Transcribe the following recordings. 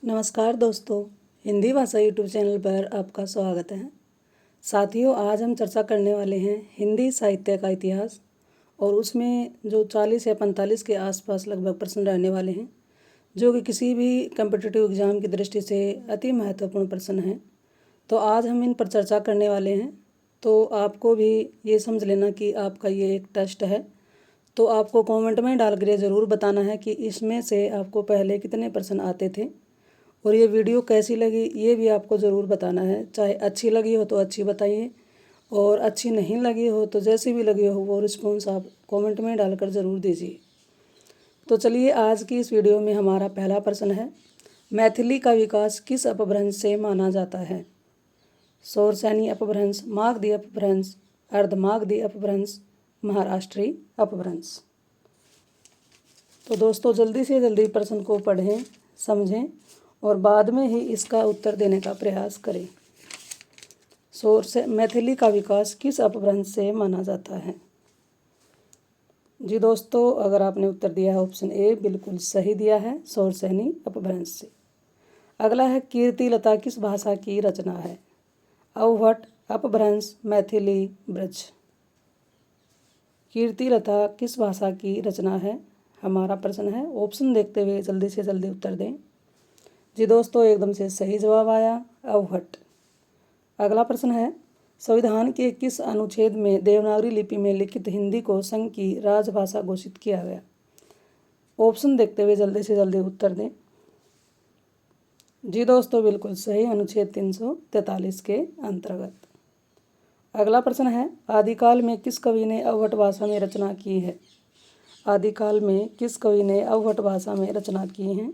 नमस्कार दोस्तों, हिंदी भाषा यूट्यूब चैनल पर आपका स्वागत है। साथियों, आज हम चर्चा करने वाले हैं हिंदी साहित्य का इतिहास और उसमें जो 40 या 45 के आसपास लगभग प्रश्न रहने वाले हैं, जो कि किसी भी कम्पिटिटिव एग्ज़ाम की दृष्टि से अति महत्वपूर्ण प्रश्न हैं। तो आज हम इन पर चर्चा करने वाले हैं। तो आपको भी ये समझ लेना कि आपका ये एक टेस्ट है। तो आपको कमेंट में डाल कर ज़रूर बताना है कि इसमें से आपको पहले कितने प्रश्न आते थे और ये वीडियो कैसी लगी ये भी आपको ज़रूर बताना है। चाहे अच्छी लगी हो तो अच्छी बताइए और अच्छी नहीं लगी हो तो जैसी भी लगी हो वो रिस्पॉन्स आप कमेंट में डालकर ज़रूर दीजिए। तो चलिए, आज की इस वीडियो में हमारा पहला प्रश्न है, मैथिली का विकास किस अपभ्रंश से माना जाता है? शौरसेनी अपभ्रंश, मागधी अपभ्रंश, अर्धमागधी अपभ्रंश, महाराष्ट्री अपभ्रंश। तो दोस्तों, जल्दी से जल्दी प्रश्न को पढ़ें, समझें और बाद में ही इसका उत्तर देने का प्रयास करें। मैथिली का विकास किस अपभ्रंश से माना जाता है? जी दोस्तों, अगर आपने उत्तर दिया है ऑप्शन ए, बिल्कुल सही दिया है, शौरसेनी अपभ्रंश से। अगला है, कीर्तिलता किस भाषा की रचना है? अवहट, अपभ्रंश, मैथिली, ब्रज। कीर्तिलता किस भाषा की रचना है? हमारा प्रश्न है। ऑप्शन देखते हुए जल्दी से जल्दी उत्तर दें। जी दोस्तों, एकदम से सही जवाब आया, अवहट। अगला प्रश्न है, संविधान के किस अनुच्छेद में देवनागरी लिपि में लिखित हिंदी को संघ की राजभाषा घोषित किया गया? ऑप्शन देखते हुए जल्दी से जल्दी उत्तर दें। जी दोस्तों, बिल्कुल सही, अनुच्छेद 343 के अंतर्गत। अगला प्रश्न है, आदिकाल में किस कवि ने अवहट भाषा में रचना की है? आदिकाल में किस कवि ने अवहट भाषा में रचना की है?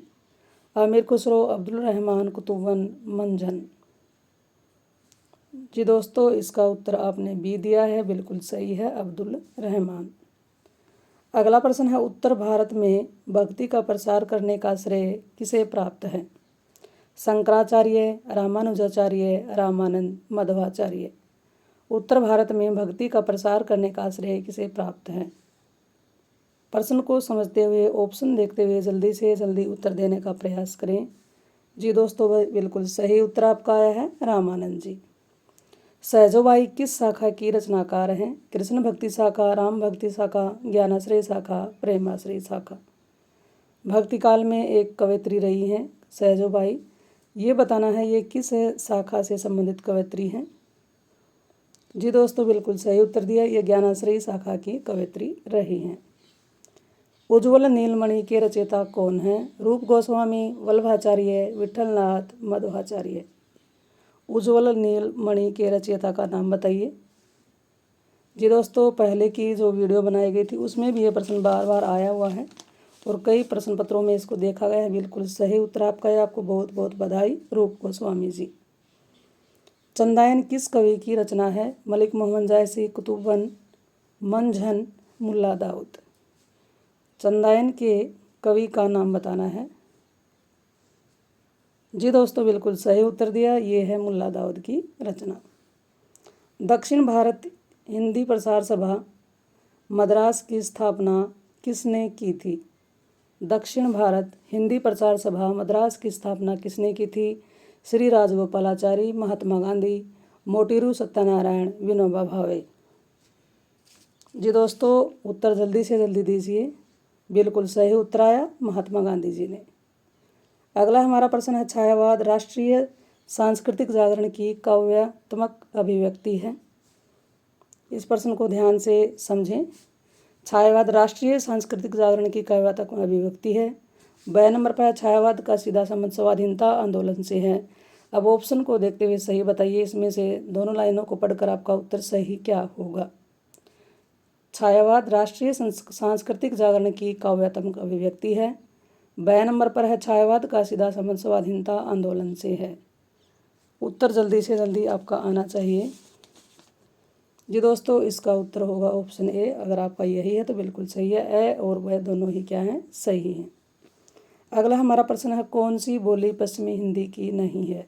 आमिर खुसरो, अब्दुल रहमान, कुतुबन, मंझन। जी दोस्तों, इसका उत्तर आपने बी दिया है, बिल्कुल सही है, अब्दुल रहमान। अगला प्रश्न है, उत्तर भारत में भक्ति का प्रसार करने का श्रेय किसे प्राप्त है? शंकराचार्य, रामानुजाचार्य, रामानंद, मध्वाचार्य। उत्तर भारत में भक्ति का प्रसार करने का श्रेय किसे प्राप्त है? प्रश्न को समझते हुए ऑप्शन देखते हुए जल्दी से जल्दी उत्तर देने का प्रयास करें। जी दोस्तों, बिल्कुल सही उत्तर आपका आया है, रामानंद जी। सहजोबाई किस शाखा की रचनाकार हैं? कृष्ण भक्ति शाखा, राम भक्ति शाखा, ज्ञानाश्रय शाखा, प्रेमाश्रय शाखा। भक्ति काल में एक कवयित्री रही हैं सहजोबाई। ये बताना है ये किस शाखा से संबंधित कवयित्री हैं? जी दोस्तों, बिल्कुल सही उत्तर दिया, ये ज्ञानाश्रय शाखा की कवयित्री रही हैं। उज्ज्वल नीलमणि के रचयिता कौन हैं? रूप गोस्वामी, वल्लभाचार्य, विठलनाथ, मध्वाचार्य। उज्ज्वल नीलमणि के रचयिता का नाम बताइए। जी दोस्तों, पहले की जो वीडियो बनाई गई थी उसमें भी ये प्रश्न बार बार आया हुआ है और कई प्रश्न पत्रों में इसको देखा गया है। बिल्कुल सही उत्तर आपका है, आपको बहुत बहुत बधाई, रूप गोस्वामी जी। चंदायन किस कवि की रचना है? मलिक मोहम्मद जायसी, कुतुबन, मंझन, मुल्ला दाऊद। चंदायन के कवि का नाम बताना है। जी दोस्तों, बिल्कुल सही उत्तर दिया, ये है मुल्ला दाऊद की रचना। दक्षिण भारत हिंदी प्रसार सभा मद्रास की स्थापना किसने की थी? दक्षिण भारत हिंदी प्रचार सभा मद्रास की स्थापना किसने की थी? श्री राजगोपालाचारी, महात्मा गांधी, मोटेरू सत्यनारायण, विनोबा भावे। जी दोस्तों, उत्तर जल्दी से जल्दी दीजिए। बिल्कुल सही उत्तर आया, महात्मा गांधी जी ने। अगला हमारा प्रश्न है, छायावाद राष्ट्रीय सांस्कृतिक जागरण की काव्यात्मक अभिव्यक्ति है। इस प्रश्न को ध्यान से समझें। छायावाद राष्ट्रीय सांस्कृतिक जागरण की काव्यात्मक अभिव्यक्ति है। ब नंबर पर छायावाद का सीधा संबंध स्वाधीनता आंदोलन से है। अब ऑप्शन को देखते हुए सही बताइए, इसमें से दोनों लाइनों को पढ़कर आपका उत्तर सही क्या होगा? छायावाद राष्ट्रीय सांस्कृतिक जागरण की काव्यात्मक अभिव्यक्ति है। ब नंबर पर है, छायावाद का सीधा संबंध स्वाधीनता आंदोलन से है। उत्तर जल्दी से जल्दी आपका आना चाहिए। जी दोस्तों, इसका उत्तर होगा ऑप्शन ए। अगर आपका यही है तो बिल्कुल सही है, ए और वह दोनों ही क्या हैं? सही हैं। अगला हमारा प्रश्न है, कौन सी बोली पश्चिमी हिंदी की नहीं है?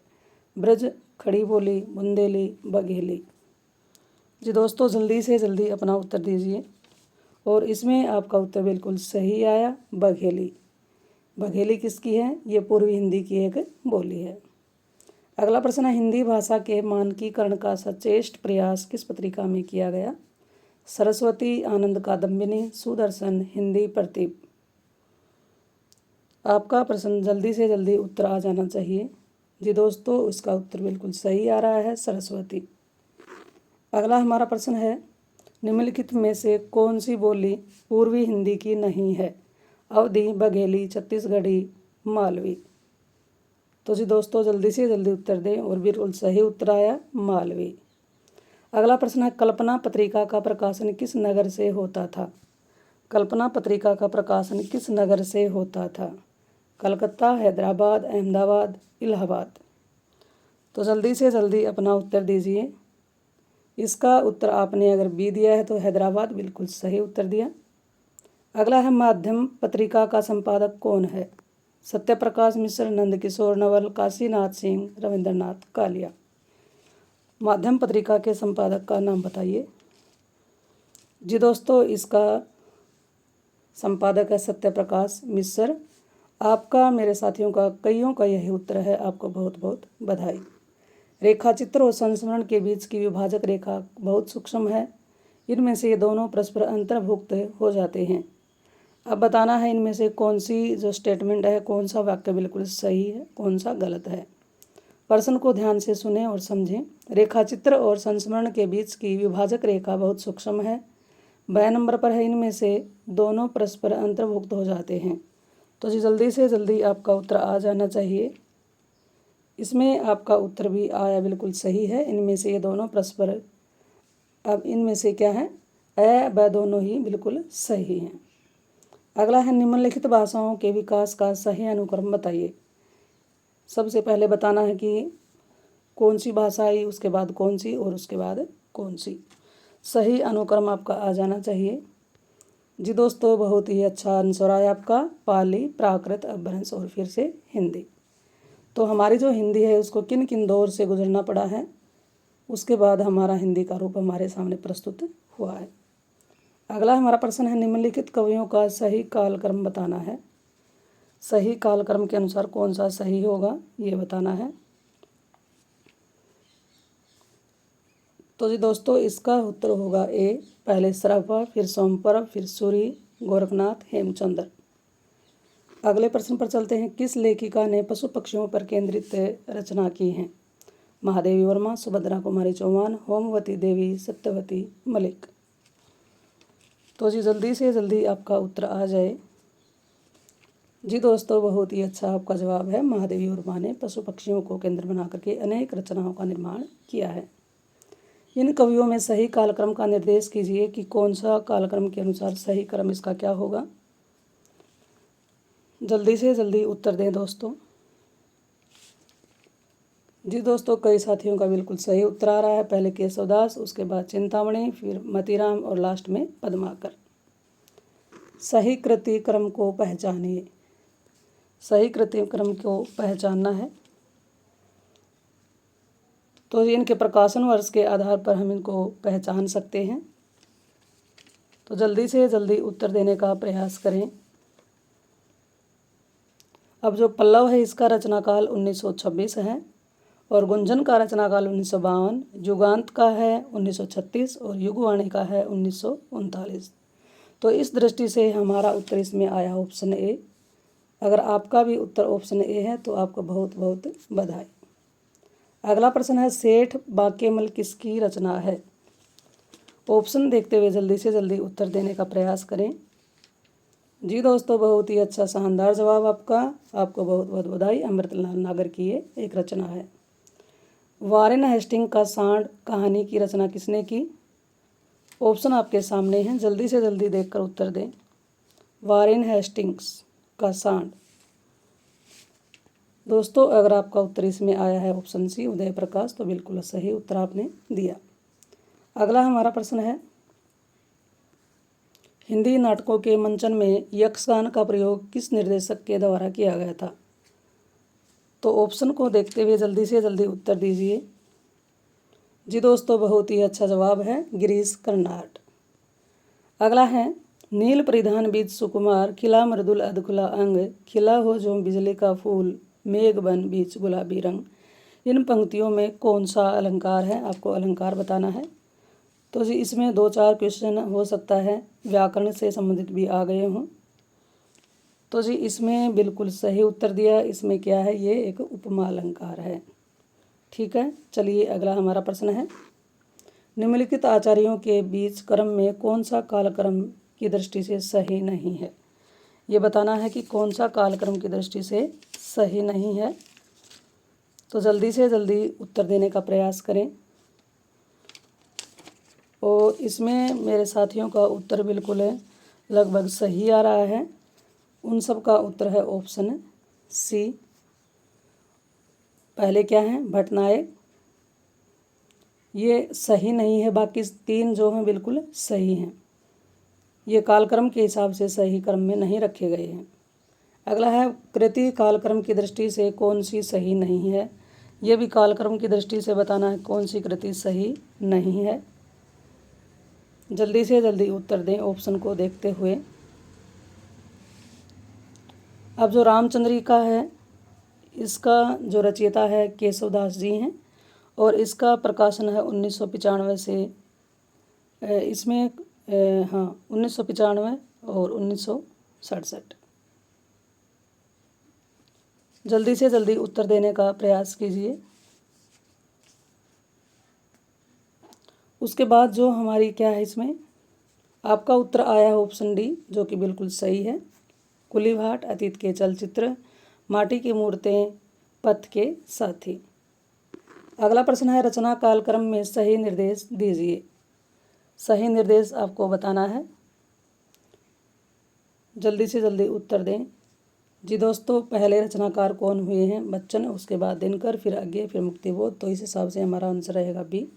ब्रज, खड़ी बोली, बुंदेली, बघेली। जी दोस्तों, जल्दी से जल्दी अपना उत्तर दीजिए और इसमें आपका उत्तर बिल्कुल सही आया, बघेली। बघेली किसकी है? ये पूर्वी हिंदी की एक बोली है। अगला प्रश्न है, हिंदी भाषा के मानकीकरण का सचेष्ट प्रयास किस पत्रिका में किया गया? सरस्वती, आनंद कादम्बिनी, सुदर्शन, हिंदी प्रतीप। आपका प्रश्न जल्दी से जल्दी उत्तर आ जाना चाहिए। जी दोस्तों, इसका उत्तर बिल्कुल सही आ रहा है, सरस्वती। अगला हमारा प्रश्न है, निम्नलिखित में से कौन सी बोली पूर्वी हिंदी की नहीं है? अवधी, बघेली, छत्तीसगढ़ी, मालवी। तो जी दोस्तों, जल्दी से जल्दी उत्तर दें और बिल्कुल सही उत्तर आया, मालवी। अगला प्रश्न है, कल्पना पत्रिका का प्रकाशन किस नगर से होता था? कल्पना पत्रिका का प्रकाशन किस नगर से होता था? कलकत्ता, हैदराबाद, अहमदाबाद, इलाहाबाद। तो जल्दी से जल्दी अपना उत्तर दीजिए। इसका उत्तर आपने अगर बी दिया है तो हैदराबाद बिल्कुल सही उत्तर दिया। अगला है, माध्यम पत्रिका का संपादक कौन है? सत्यप्रकाश मिश्र, नंदकिशोर नवल, काशीनाथ सिंह, रविंद्रनाथ कालिया। माध्यम पत्रिका के संपादक का नाम बताइए। जी दोस्तों, इसका संपादक है सत्यप्रकाश मिश्र। आपका, मेरे साथियों का, कईयों का यही उत्तर है। आपको बहुत बहुत बधाई। रेखाचित्र और संस्मरण के बीच की विभाजक रेखा बहुत सूक्ष्म है। इनमें से ये दोनों परस्पर अंतर्भुक्त हो जाते हैं। अब बताना है इनमें से कौन सी जो स्टेटमेंट है, कौन सा वाक्य बिल्कुल सही है, कौन सा गलत है। प्रश्न को ध्यान से सुनें और समझें। रेखाचित्र और संस्मरण के बीच की विभाजक रेखा बहुत सूक्ष्म है। ब नंबर पर है, इनमें से दोनों परस्पर अंतर्भुक्त हो जाते हैं। तो जी जल्दी से जल्दी आपका उत्तर आ जाना चाहिए। इसमें आपका उत्तर भी आया, बिल्कुल सही है। इनमें से ये दोनों परस्पर, अब इनमें से क्या है, अ ब दोनों ही बिल्कुल सही हैं। अगला है, निम्नलिखित भाषाओं के विकास का सही अनुक्रम बताइए। सबसे पहले बताना है कि कौन सी भाषा आई, उसके बाद कौन सी और उसके बाद कौन सी। सही अनुक्रम आपका आ जाना चाहिए। जी दोस्तों, बहुत ही अच्छा आंसर आया आपका, पाली, प्राकृत, अपभ्रंश और फिर से हिंदी। तो हमारी जो हिंदी है उसको किन किन दौर से गुजरना पड़ा है, उसके बाद हमारा हिंदी का रूप हमारे सामने प्रस्तुत हुआ है। अगला हमारा प्रश्न है, निम्नलिखित कवियों का सही कालक्रम बताना है। सही कालक्रम के अनुसार कौन सा सही होगा, ये बताना है। तो जी दोस्तों, इसका उत्तर होगा ए, पहले सरपा, फिर सोमपर्व, फिर सूरी, गोरखनाथ, हेमचंद्र। अगले प्रश्न पर चलते हैं, किस लेखिका ने पशु पक्षियों पर केंद्रित रचना की हैं? महादेवी वर्मा, सुभद्रा कुमारी चौहान, होमवती देवी, सत्यवती मलिक। तो जी जल्दी से जल्दी आपका उत्तर आ जाए। जी दोस्तों, बहुत ही अच्छा आपका जवाब है। महादेवी वर्मा ने पशु पक्षियों को केंद्र बना करके अनेक रचनाओं का निर्माण किया है। इन कवियों में सही कालक्रम का निर्देश कीजिए कि कौन सा कालक्रम के अनुसार सही क्रम इसका क्या होगा। जल्दी से जल्दी उत्तर दें दोस्तों। जी दोस्तों, कई साथियों का बिल्कुल सही उत्तर आ रहा है। पहले केशवदास, उसके बाद चिंतामणि, फिर मतीराम और लास्ट में पद्माकर। सही कृति क्रम को पहचानिए। सही कृति क्रम को पहचानना है तो इनके प्रकाशन वर्ष के आधार पर हम इनको पहचान सकते हैं। तो जल्दी से जल्दी उत्तर देने का प्रयास करें। अब जो पल्लव है इसका रचनाकाल 1926 है और गुंजन का रचनाकाल 1952, युगांत का है 1936 और युगवाणी का है 1939। तो इस दृष्टि से हमारा उत्तर इसमें आया ऑप्शन ए। अगर आपका भी उत्तर ऑप्शन ए है तो आपको बहुत बहुत बधाई। अगला प्रश्न है, सेठ बाकेमल किसकी रचना है? ऑप्शन देखते हुए जल्दी से जल्दी उत्तर देने का प्रयास करें। जी दोस्तों, बहुत ही अच्छा शानदार जवाब आपका। आपको बहुत बहुत बधाई। अमृतलाल नागर की ये एक रचना है। वारेन हेस्टिंग का सांड कहानी की रचना किसने की? ऑप्शन आपके सामने हैं, जल्दी से जल्दी देखकर उत्तर दें। वारेन हेस्टिंग्स का सांड। दोस्तों, अगर आपका उत्तर इसमें आया है ऑप्शन सी, उदय प्रकाश, तो बिल्कुल सही उत्तर आपने दिया। अगला हमारा प्रश्न है, हिंदी नाटकों के मंचन में यक्षगान का प्रयोग किस निर्देशक के द्वारा किया गया था? तो ऑप्शन को देखते हुए जल्दी से जल्दी उत्तर दीजिए। जी दोस्तों, बहुत ही अच्छा जवाब है, गिरीश कर्नाड। अगला है, नील परिधान बीज सुकुमार, खिला मृदुल अधखुला अंग, खिला हो जो बिजली का फूल, मेघ बन बीच गुलाबी रंग। इन पंक्तियों में कौन सा अलंकार है, आपको अलंकार बताना है। तो जी इसमें 2-4 क्वेश्चन हो सकता है व्याकरण से संबंधित भी आ गए हों। तो जी इसमें बिल्कुल सही उत्तर दिया। इसमें क्या है, ये एक उपमा अलंकार है। ठीक है, चलिए अगला हमारा प्रश्न है, निम्नलिखित आचार्यों के बीच क्रम में कौन सा कालक्रम की दृष्टि से सही नहीं है। ये बताना है कि कौन सा कालक्रम की दृष्टि से सही नहीं है। तो जल्दी से जल्दी उत्तर देने का प्रयास करें। और इसमें मेरे साथियों का उत्तर बिल्कुल लगभग सही आ रहा है। उन सब का उत्तर है ऑप्शन सी। पहले क्या है, भटनायक, ये सही नहीं है। बाकी 3 जो हैं बिल्कुल सही हैं। ये कालक्रम के हिसाब से सही क्रम में नहीं रखे गए हैं। अगला है, कृति कालक्रम की दृष्टि से कौन सी सही नहीं है। ये भी कालक्रम की दृष्टि से बताना है कौन सी कृति सही नहीं है। जल्दी से जल्दी उत्तर दें ऑप्शन को देखते हुए। अब जो रामचंद्रिका है, इसका जो रचयिता है केशवदास जी हैं और इसका प्रकाशन है 1995 से। इसमें हाँ 1995 और 1967। जल्दी से जल्दी उत्तर देने का प्रयास कीजिए। उसके बाद जो हमारी क्या है, इसमें आपका उत्तर आया है ऑप्शन डी, जो कि बिल्कुल सही है। कुली भाट, अतीत के चलचित्र, माटी की मूर्तें, पथ के साथी। अगला प्रश्न है, रचना कालक्रम में सही निर्देश दीजिए। सही निर्देश आपको बताना है। जल्दी से जल्दी उत्तर दें। जी दोस्तों, पहले रचनाकार कौन हुए हैं, बच्चन, उसके बाद दिनकर, फिर अज्ञे, फिर मुक्तिबोध। तो इस हिसाब से हमारा आंसर रहेगा बी।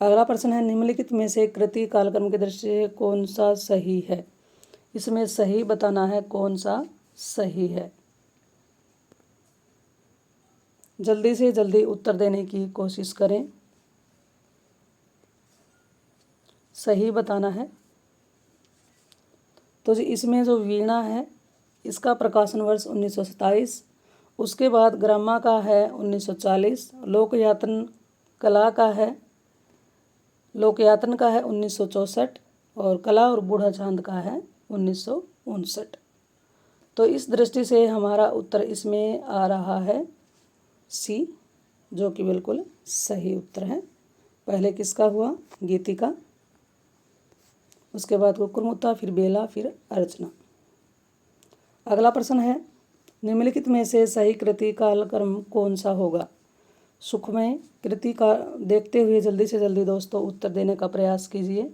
अगला प्रश्न है, निम्नलिखित में से कृति कालक्रम की दृष्टि से कौन सा सही है। इसमें सही बताना है कौन सा सही है। जल्दी से जल्दी उत्तर देने की कोशिश करें। सही बताना है। तो जी इसमें जो वीणा है, इसका प्रकाशन वर्ष 1927। उसके बाद ग्रामा का है 1940। लोकयातन का है 1964 और कला और बूढ़ा चांद का है 1959। तो इस दृष्टि से हमारा उत्तर इसमें आ रहा है सी, जो कि बिल्कुल सही उत्तर है। पहले किसका हुआ, गीतिका, उसके बाद कुकुरमुत्ता, फिर बेला, फिर अर्चना। अगला प्रश्न है, निम्नलिखित में से सही कृति कालक्रम कौन सा होगा। सुखमय कृति का देखते हुए जल्दी से जल्दी दोस्तों उत्तर देने का प्रयास कीजिए।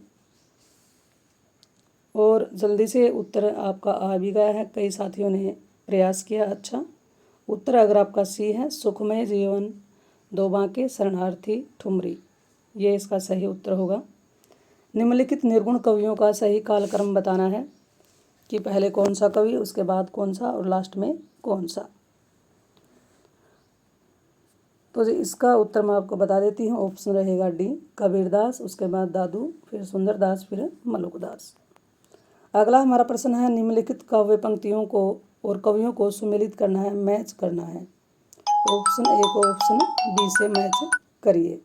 और जल्दी से उत्तर आपका आ भी गया है, कई साथियों ने प्रयास किया। अच्छा, उत्तर अगर आपका सी है, सुखमय जीवन, दो बांके, शरणार्थी, ठुमरी, ये इसका सही उत्तर होगा। निम्नलिखित निर्गुण कवियों का सही कालक्रम बताना है कि पहले कौन सा कवि, उसके बाद कौन सा और लास्ट में कौन सा। तो जी इसका उत्तर मैं आपको बता देती हूँ। ऑप्शन रहेगा डी, कबीरदास, उसके बाद दादू, फिर सुंदरदास, फिर मलुकदास। अगला हमारा प्रश्न है, निम्नलिखित काव्य पंक्तियों को और कवियों को सुमेलित करना है, मैच करना है। ऑप्शन ए को ऑप्शन बी से मैच करिए।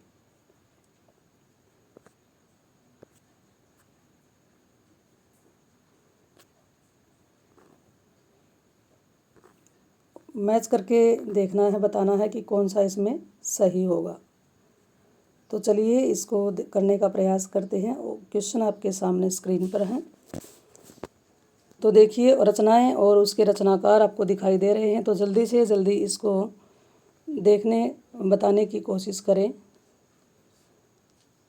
मैच करके देखना है, बताना है कि कौन सा इसमें सही होगा। तो चलिए इसको करने का प्रयास करते हैं। क्वेश्चन आपके सामने स्क्रीन पर हैं। तो देखिए, रचनाएं और उसके रचनाकार आपको दिखाई दे रहे हैं। तो जल्दी से जल्दी इसको देखने बताने की कोशिश करें।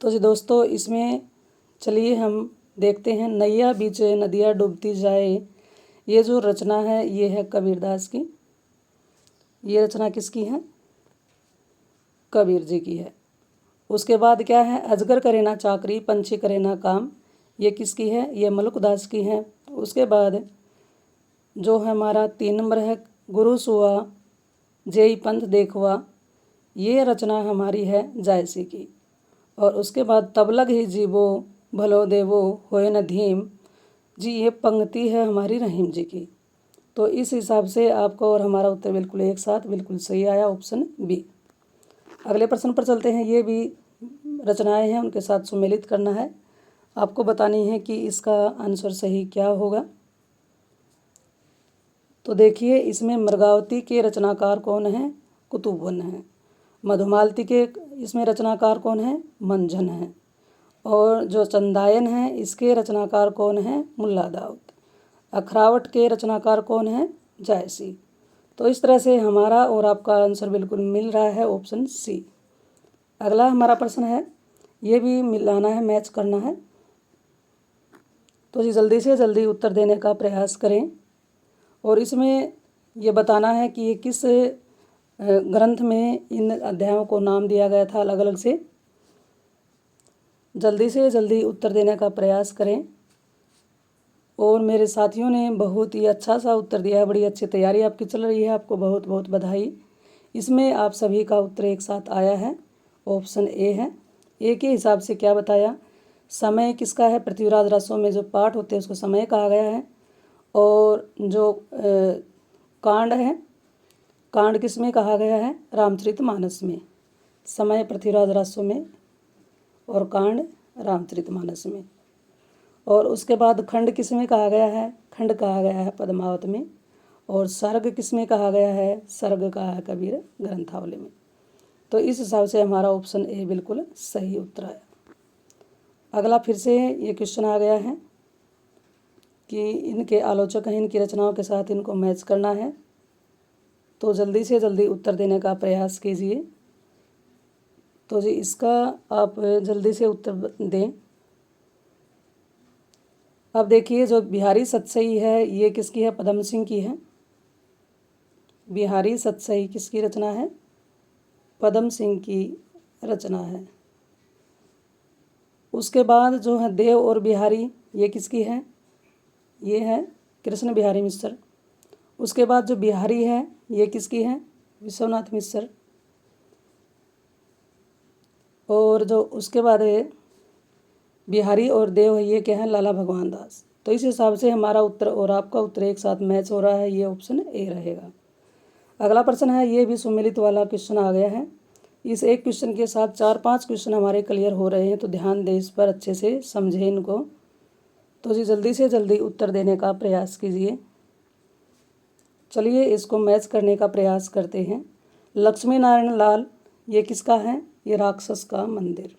तो जी दोस्तों, इसमें चलिए हम देखते हैं, नैया बीच नदिया डूबती जाए। ये जो रचना है ये है कबीरदास की। ये रचना किसकी है, कबीर जी की है। उसके बाद क्या है, अजगर करे ना चाकरी, पंछी करे ना काम, ये किसकी है, ये मलुकदास की है। उसके बाद जो है हमारा 3 नंबर है, गुरु सुआ जेई पंथ देखवा, ये रचना हमारी है जायसी की। और उसके बाद तब लग ही जीवो भलो देवो होए न धीम, जी ये पंक्ति है हमारी रहीम जी की। तो इस हिसाब से आपका और हमारा उत्तर बिल्कुल एक साथ बिल्कुल सही आया, ऑप्शन बी। अगले प्रश्न पर चलते हैं। ये भी रचनाएं हैं, उनके साथ सुमेलित करना है। आपको बतानी है कि इसका आंसर सही क्या होगा। तो देखिए, इसमें मृगावती के रचनाकार कौन हैं? कुतुबुन हैं। मधुमालती के इसमें रचनाकार कौन है? मंझन हैं। और जो चंदायन है इसके रचनाकार कौन हैं? मुल्ला दाऊद। अखरावट के रचनाकार कौन हैं? जायसी। तो इस तरह से हमारा और आपका आंसर बिल्कुल मिल रहा है, ऑप्शन सी। अगला हमारा प्रश्न है, ये भी मिलाना है, मैच करना है। तो जी जल्दी से जल्दी उत्तर देने का प्रयास करें। और इसमें ये बताना है कि ये किस ग्रंथ में इन अध्यायों को नाम दिया गया था अलग अलग से। जल्दी से जल्दी उत्तर देने का प्रयास करें। और मेरे साथियों ने बहुत ही अच्छा सा उत्तर दिया है, बड़ी अच्छी तैयारी आपकी चल रही है, आपको बहुत बहुत बधाई। इसमें आप सभी का उत्तर एक साथ आया है, ऑप्शन ए है। ए के हिसाब से क्या बताया? समय किसका है? पृथ्वीराज रसों में जो पाठ होते हैं उसको समय कहा गया है। और जो कांड है, कांड किस में कहा गया है? रामचरितमानस में। समय पृथ्वीराज रसों में और कांड रामचरितमानस में। और उसके बाद खंड किस में कहा गया है? खंड कहा गया है पद्मावत में। और सर्ग किस में कहा गया है? सर्ग कहा है कबीर ग्रंथावली में। तो इस हिसाब से हमारा ऑप्शन ए बिल्कुल सही उत्तर आया। अगला फिर से ये क्वेश्चन आ गया है कि इनके आलोचक हैं, इनकी रचनाओं के साथ इनको मैच करना है। तो जल्दी से जल्दी उत्तर देने का प्रयास कीजिए। तो जी इसका आप जल्दी से उत्तर दें। अब देखिए, जो बिहारी सतसई है ये किसकी है? पदम सिंह की है। बिहारी सतसई किसकी रचना है? पदम सिंह की रचना है। उसके बाद जो है देव और बिहारी, ये किसकी है? ये है कृष्ण बिहारी मिश्र। उसके बाद जो बिहारी है ये किसकी है? विश्वनाथ मिश्र। और जो उसके बाद है बिहारी और देव है, ये क्या है? लाला भगवान दास। तो इस हिसाब से हमारा उत्तर और आपका उत्तर एक साथ मैच हो रहा है, ये ऑप्शन ए रहेगा। अगला प्रश्न है, ये भी सुमेलित वाला क्वेश्चन आ गया है। इस एक क्वेश्चन के साथ 4-5 क्वेश्चन हमारे क्लियर हो रहे हैं, तो ध्यान दें इस पर, अच्छे से समझें इनको। तो जी जल्दी से जल्दी उत्तर देने का प्रयास कीजिए। चलिए इसको मैच करने का प्रयास करते हैं। लक्ष्मी नारायण लाल ये किसका है? ये राक्षस का मंदिर।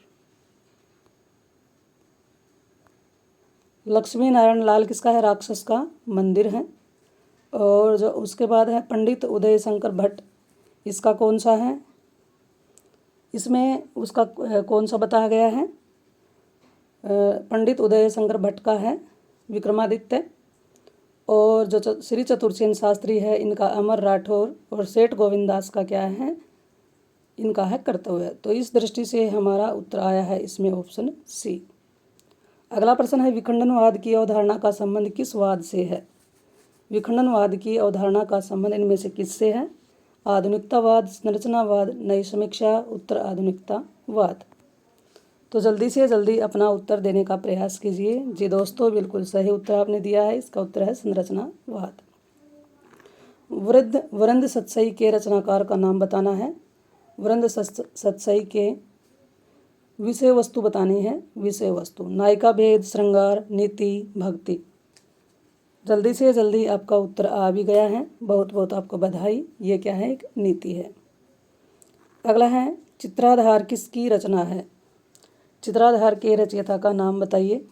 लक्ष्मी नारायण लाल किसका है? राक्षस का मंदिर है। और जो उसके बाद है पंडित उदय शंकर भट्ट, इसका कौन सा है? इसमें उसका कौन सा बताया गया है? पंडित उदय शंकर भट्ट का है विक्रमादित्य। और जो श्री चतुर्सेन शास्त्री है इनका अमर राठौर। और सेठ गोविंदास का क्या है? इनका है कर्तव्य। तो इस दृष्टि से हमारा उत्तर आया है इसमें ऑप्शन सी। अगला प्रश्न है, विखंडनवाद की अवधारणा का संबंध किस वाद से है? विखंडनवाद की अवधारणा का संबंध इनमें से किससे है? आधुनिकतावाद, संरचनावाद, नई समीक्षा, उत्तर आधुनिकतावाद। तो जल्दी से जल्दी अपना उत्तर देने का प्रयास कीजिए। जी दोस्तों, बिल्कुल सही उत्तर आपने दिया है। इसका उत्तर है संरचनावाद। वृंद सतसई के रचनाकार का नाम बताना है। वृंद सतसई के विषय वस्तु बतानी है। विषय वस्तु नायिका भेद, श्रृंगार, नीति, भक्ति। जल्दी से जल्दी आपका उत्तर आ भी गया है, बहुत बहुत आपको बधाई। ये क्या है? एक नीति है। अगला है, चित्राधार किसकी रचना है? चित्राधार के रचयिता का नाम बताइए।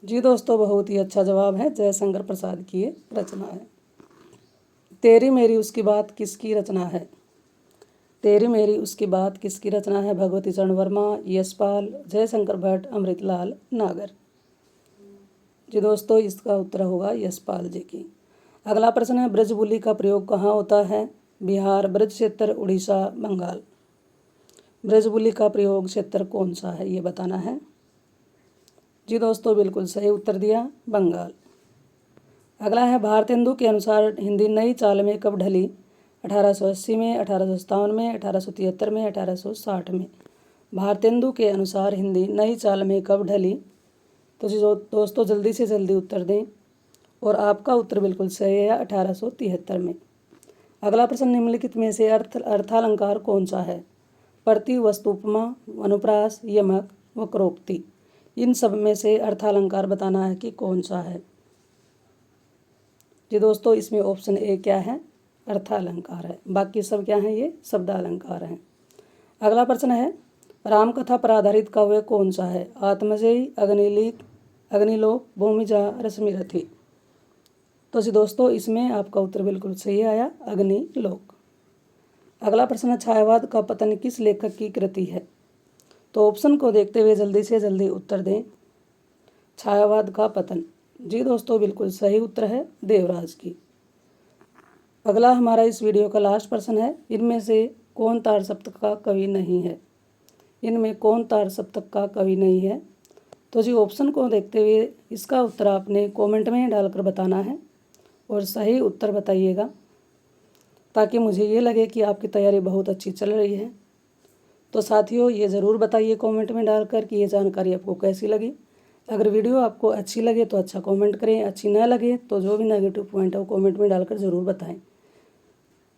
जी दोस्तों, बहुत ही अच्छा जवाब है, जयशंकर प्रसाद की ये रचना है। तेरी मेरी उसकी बात किसकी रचना है? तेरी मेरी उसकी बात किसकी रचना है? भगवती चरण वर्मा, यशपाल, जयशंकर भट्ट, अमृतलाल नागर। जी दोस्तों, इसका उत्तर होगा यशपाल जी की। अगला प्रश्न है, ब्रजबुली का प्रयोग कहाँ होता है? बिहार, ब्रज क्षेत्र, उड़ीसा, बंगाल। ब्रजबुली का प्रयोग क्षेत्र कौन सा है, ये बताना है। जी दोस्तों, बिल्कुल सही उत्तर दिया, बंगाल। अगला है, भारतेंदु के अनुसार हिंदी नई चाल में कब ढली? 1880 में, 1857 में, 1873 में, 1860 में। भारतेंदु के अनुसार हिंदी नई चाल में कब ढली? तो जी दोस्तों, जल्दी से जल्दी उत्तर दें। और आपका उत्तर बिल्कुल सही है 1873 में। अगला प्रश्न, निम्नलिखित में से अर्थालंकार कौन सा है? प्रति, वस्तुपमा, अनुप्रास, यमक, वक्रोक्ति। इन सब में से अर्थालंकार बताना है कि कौन सा है। जी दोस्तों, इसमें ऑप्शन ए क्या है? अर्थालंकार है। बाकी सब क्या हैं? ये शब्दालंकार हैं। अगला प्रश्न है, रामकथा पर आधारित काव्य कौन सा है? आत्मजयी, अग्निलीक, अग्निलोक, भूमिजा, रश्मिरथी। तो जी दोस्तों, इसमें आपका उत्तर बिल्कुल सही आया, अग्निलोक। अगला प्रश्न है, छायावाद का पतन किस लेखक की कृति है? तो ऑप्शन को देखते हुए जल्दी से जल्दी उत्तर दें। छायावाद का पतन, जी दोस्तों बिल्कुल सही उत्तर है देवराज की। अगला हमारा इस वीडियो का लास्ट प्रश्न है, इनमें से कौन तार सप्तक का कवि नहीं है? इनमें कौन तार सप्तक का कवि नहीं है? तो जी ऑप्शन को देखते हुए इसका उत्तर आपने कमेंट में डालकर बताना है और सही उत्तर बताइएगा, ताकि मुझे ये लगे कि आपकी तैयारी बहुत अच्छी चल रही है। तो साथियों, ये ज़रूर बताइए कमेंट में डालकर कि ये जानकारी आपको कैसी लगी। अगर वीडियो आपको अच्छी लगे तो अच्छा कमेंट करें, अच्छी न लगे तो जो भी नेगेटिव पॉइंट है वो कमेंट में डालकर ज़रूर बताएं।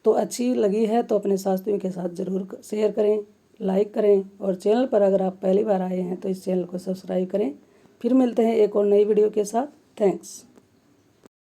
तो अच्छी लगी है तो अपने साथियों के साथ ज़रूर शेयर करें, लाइक करें, और चैनल पर अगर आप पहली बार आए हैं तो इस चैनल को सब्सक्राइब करें। फिर मिलते हैं एक और नई वीडियो के साथ। थैंक्स।